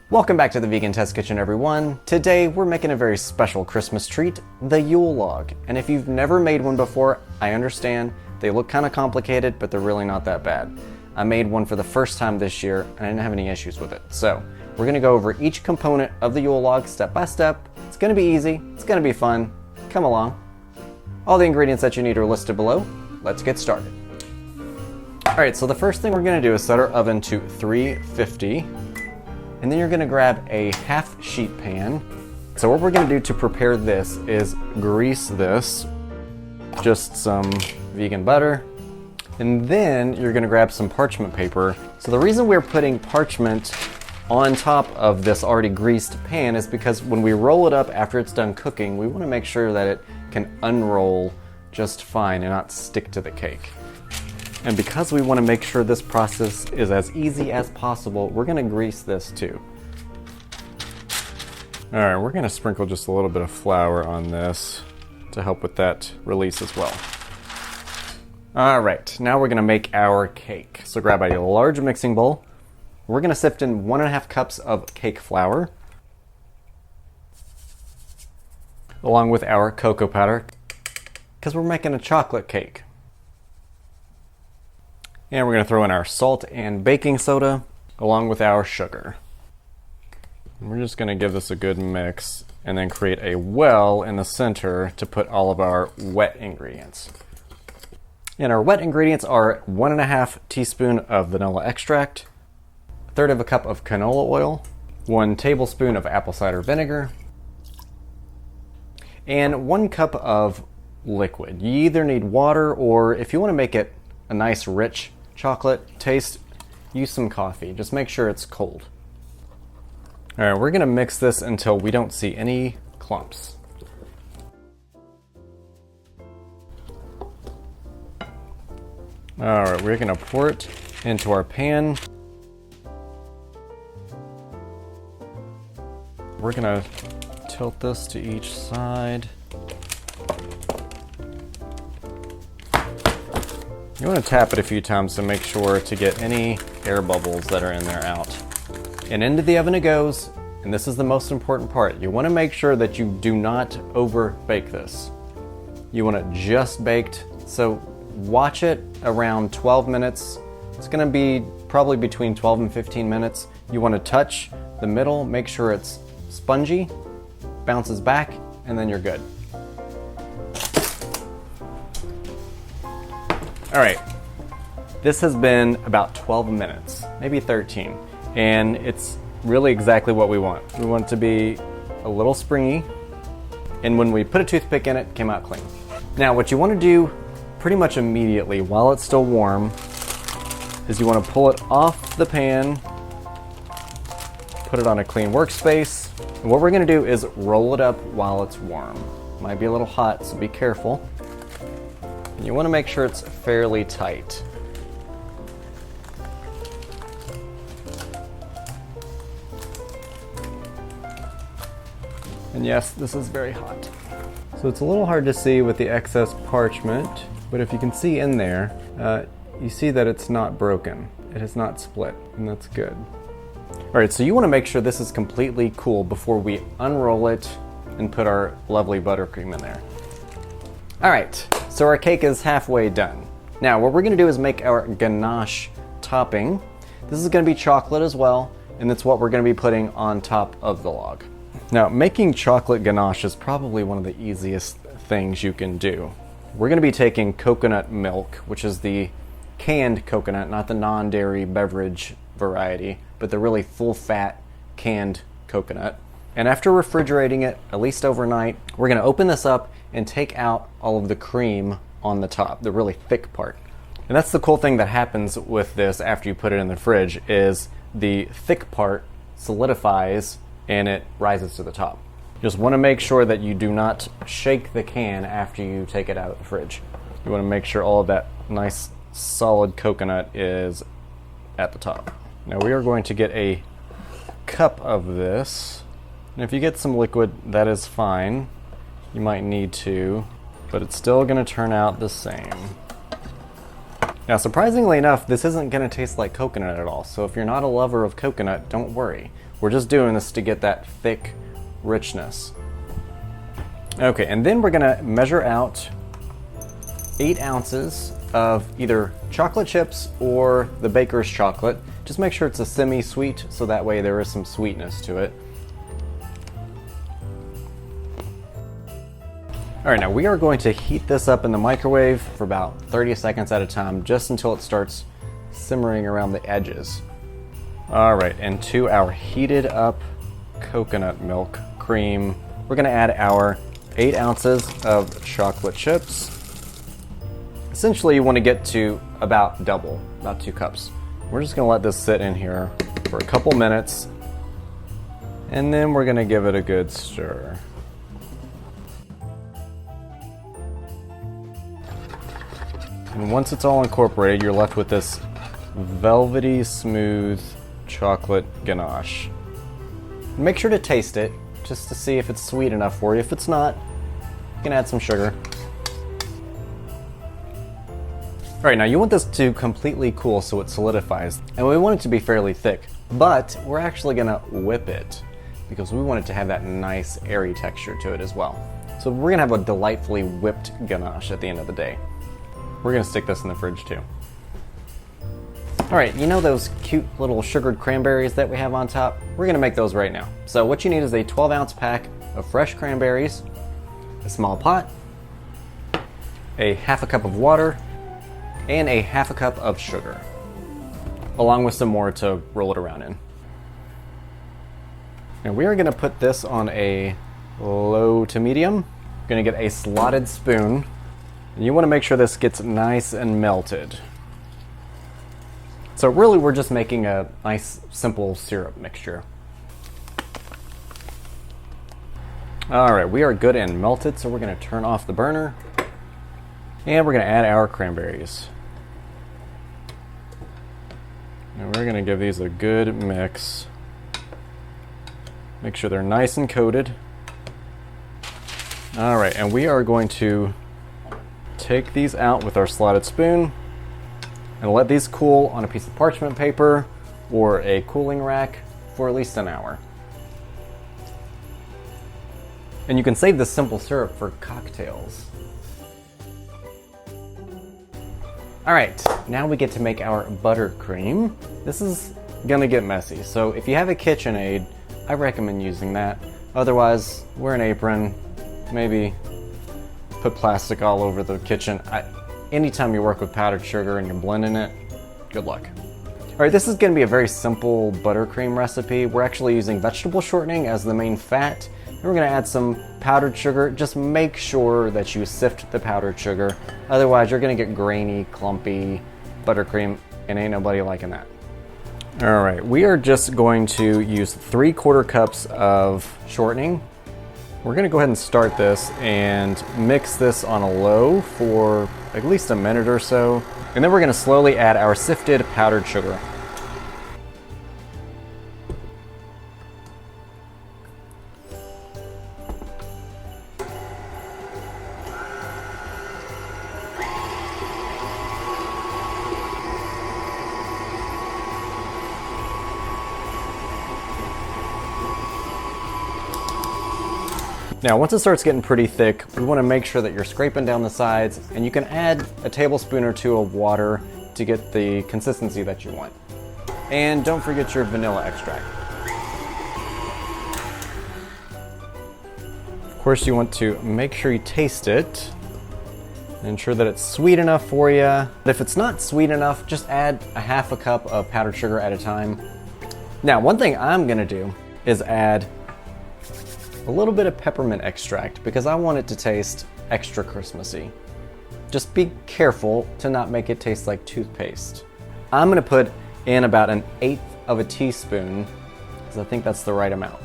Welcome back to the Vegan Test Kitchen, everyone. Today we're making a very special Christmas treat, the Yule Log. And if you've never made one before, I understand. They look kind of complicated, but they're really not that bad. I made one for the first time this year and I didn't have any issues with it. So we're gonna go over each component of the Yule Log step by step. It's gonna be easy, it's gonna be fun. Come along. All the ingredients that you need are listed below. Let's get started. All right, so the first thing we're gonna do is set our oven to 350. And then you're gonna grab a half sheet pan. So what we're gonna do to prepare this is grease this, just some vegan butter, and then you're gonna grab some parchment paper. So the reason we're putting parchment on top of this already greased pan is because when we roll it up after it's done cooking, we wanna make sure that it can unroll just fine and not stick to the cake. And because we want to make sure this process is as easy as possible, we're going to grease this too. All right, we're going to sprinkle just a little bit of flour on this to help with that release as well. All right, now we're going to make our cake. So grab a large mixing bowl. We're going to sift in 1.5 cups of cake flour, along with our cocoa powder, because we're making a chocolate cake. And we're going to throw in our salt and baking soda along with our sugar. And we're just going to give this a good mix and then create a well in the center to put all of our wet ingredients. And our wet ingredients are 1.5 teaspoon of vanilla extract, 1/3 cup of canola oil, 1 tablespoon of apple cider vinegar, and 1 cup of liquid. You either need water, or if you want to make it a nice rich chocolate taste, use some coffee. Just make sure it's cold. All right, we're gonna mix this until we don't see any clumps. All right, we're gonna pour it into our pan. We're gonna tilt this to each side. You want to tap it a few times to make sure to get any air bubbles that are in there out. And into the oven it goes, and this is the most important part. You want to make sure that you do not over bake this. You want it just baked, so watch it around 12 minutes. It's going to be probably between 12 and 15 minutes. You want to touch the middle, make sure it's spongy, bounces back, and then you're good. All right, this has been about 12 minutes, maybe 13, and it's really exactly what we want. We want it to be a little springy, and when we put a toothpick in it, it came out clean. Now, what you want to do pretty much immediately while it's still warm is you want to pull it off the pan, put it on a clean workspace, and what we're going to do is roll it up while it's warm. Might be a little hot, so be careful. You want to make sure it's fairly tight. And yes, this is very hot. So it's a little hard to see with the excess parchment, but if you can see in there, you see that it's not broken. It has not split, and that's good. All right, so you want to make sure this is completely cool before we unroll it and put our lovely buttercream in there. All right, so our cake is halfway done. Now what we're gonna do is make our ganache topping. This is gonna be chocolate as well, and that's what we're gonna be putting on top of the log. Now, making chocolate ganache is probably one of the easiest things you can do. We're gonna be taking coconut milk, which is the canned coconut, not the non-dairy beverage variety, but the really full-fat canned coconut. And after refrigerating it, at least overnight, we're gonna open this up and take out all of the cream on the top, the really thick part. And that's the cool thing that happens with this after you put it in the fridge, is the thick part solidifies and it rises to the top. Just want to make sure that you do not shake the can after you take it out of the fridge. You want to make sure all of that nice solid coconut is at the top. Now we are going to get a cup of this. And if you get some liquid, that is fine. You might need to, but it's still going to turn out the same. Now, surprisingly enough, this isn't going to taste like coconut at all, so if you're not a lover of coconut, don't worry. We're just doing this to get that thick richness. Okay, and then we're gonna measure out 8 ounces of either chocolate chips or the baker's chocolate. Just make sure it's a semi-sweet, so that way there is some sweetness to it. All right, now we are going to heat this up in the microwave for about 30 seconds at a time, just until it starts simmering around the edges. All right, and to our heated up coconut milk cream, we're gonna add our 8 ounces of chocolate chips. Essentially, you wanna get to about double, about 2 cups. We're just gonna let this sit in here for a couple minutes, and then we're gonna give it a good stir. And once it's all incorporated, you're left with this velvety smooth chocolate ganache. Make sure to taste it just to see if it's sweet enough for you. If it's not, you can add some sugar. All right, now you want this to completely cool so it solidifies, and we want it to be fairly thick, but we're actually gonna whip it because we want it to have that nice airy texture to it as well. So we're gonna have a delightfully whipped ganache at the end of the day. We're gonna stick this in the fridge too. All right, you know those cute little sugared cranberries that we have on top? We're gonna make those right now. So what you need is a 12-ounce pack of fresh cranberries, a small pot, a half a cup of water, and a half a cup of sugar, along with some more to roll it around in. And we are gonna put this on a low to medium. We're gonna get a slotted spoon. And you wanna make sure this gets nice and melted. So really we're just making a nice simple syrup mixture. All right, we are good and melted, so we're gonna turn off the burner. And we're gonna add our cranberries. And we're gonna give these a good mix. Make sure they're nice and coated. All right, and we are going to take these out with our slotted spoon and let these cool on a piece of parchment paper or a cooling rack for at least an hour. And you can save this simple syrup for cocktails. All right, now we get to make our buttercream. This is gonna get messy, so if you have a KitchenAid, I recommend using that. Otherwise, wear an apron, maybe put plastic all over the kitchen. Anytime you work with powdered sugar and you're blending it, good luck. All right, this is gonna be a very simple buttercream recipe. We're actually using vegetable shortening as the main fat, and we're gonna add some powdered sugar. Just make sure that you sift the powdered sugar. Otherwise, you're gonna get grainy, clumpy buttercream, and ain't nobody liking that. All right, we are just going to use 3/4 cups of shortening. We're gonna go ahead and start this and mix this on a low for at least a minute or so. And then we're gonna slowly add our sifted powdered sugar. Now, once it starts getting pretty thick, we want to make sure that you're scraping down the sides, and you can add a tablespoon or 2 of water to get the consistency that you want. And don't forget your vanilla extract. Of course, you want to make sure you taste it and ensure that it's sweet enough for you. If it's not sweet enough, just add a half a cup of powdered sugar at a time. Now, one thing I'm gonna do is add a little bit of peppermint extract because I want it to taste extra Christmassy. Just be careful to not make it taste like toothpaste. I'm gonna put in about 1/8 of a teaspoon because I think that's the right amount.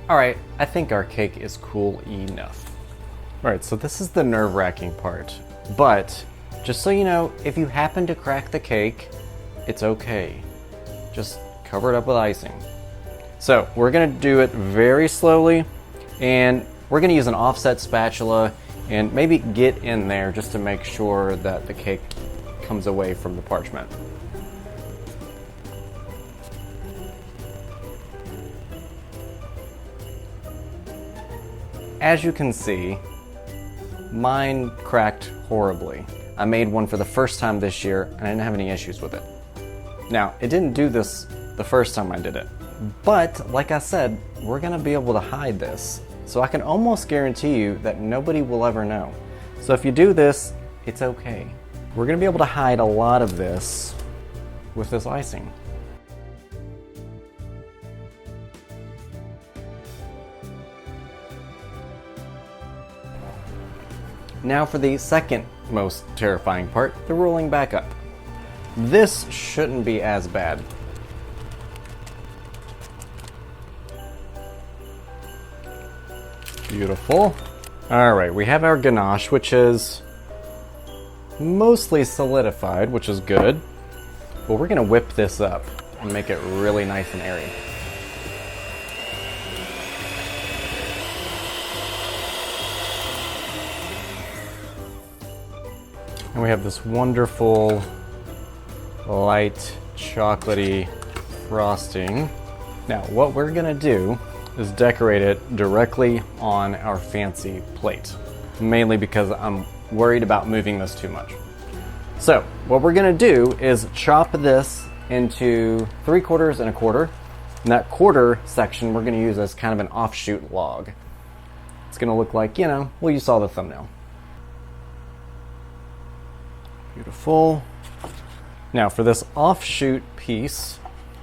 All right, I think our cake is cool enough. All right, so this is the nerve-wracking part, but just so you know, if you happen to crack the cake, it's okay. Just cover it up with icing. So we're gonna do it very slowly, and we're gonna use an offset spatula and maybe get in there just to make sure that the cake comes away from the parchment. As you can see, mine cracked horribly. I made one for the first time this year and I didn't have any issues with it. Now, it didn't do this the first time I did it, but like I said, we're gonna be able to hide this. So I can almost guarantee you that nobody will ever know. So if you do this, it's okay. We're gonna be able to hide a lot of this with this icing. Now for the second most terrifying part, the rolling back up. This shouldn't be as bad. Beautiful. All right, we have our ganache, which is mostly solidified, which is good. But we're gonna whip this up and make it really nice and airy. And we have this wonderful light chocolatey frosting. Now what we're gonna do is decorate it directly on our fancy plate, mainly because I'm worried about moving this too much. So what we're gonna do is chop this into 3/4 and 1/4. And that quarter section we're gonna use as kind of an offshoot log. It's gonna look like, you know, well, you saw the thumbnail. Beautiful. Now for this offshoot piece,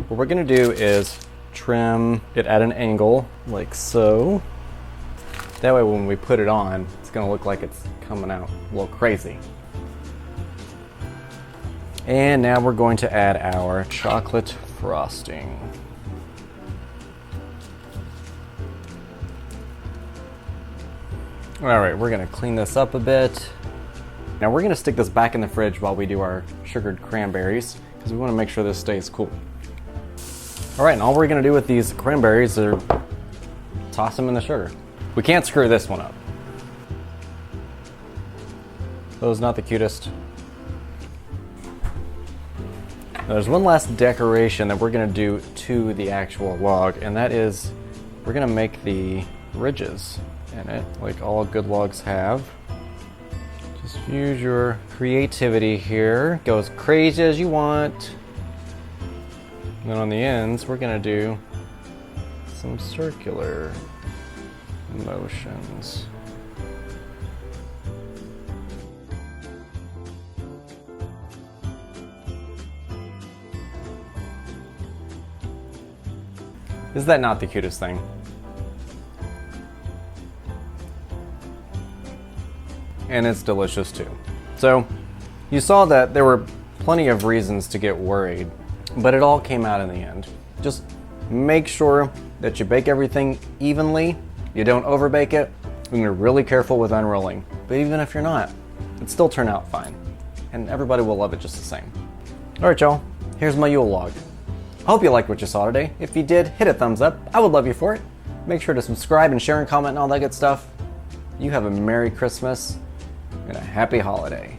what we're gonna do is trim it at an angle like so. That way when we put it on, it's gonna look like it's coming out a little crazy. And now we're going to add our chocolate frosting. All right, we're gonna clean this up a bit. Now we're gonna stick this back in the fridge while we do our sugared cranberries, because we wanna make sure this stays cool. All right, and all we're gonna do with these cranberries is toss them in the sugar. We can't screw this one up. Those not the cutest. Now, there's one last decoration that we're gonna do to the actual log, and that is we're gonna make the ridges in it, like all good logs have. Just use your creativity here. Go as crazy as you want. And then on the ends, we're gonna do some circular motions. Is that not the cutest thing? And it's delicious too. So you saw that there were plenty of reasons to get worried, but it all came out in the end. Just make sure that you bake everything evenly, you don't overbake it, and you're really careful with unrolling. But even if you're not, it still turn out fine. And everybody will love it just the same. All right, y'all, here's my Yule log. Hope you liked what you saw today. If you did, hit a thumbs up. I would love you for it. Make sure to subscribe and share and comment and all that good stuff. You have a Merry Christmas and a Happy Holiday.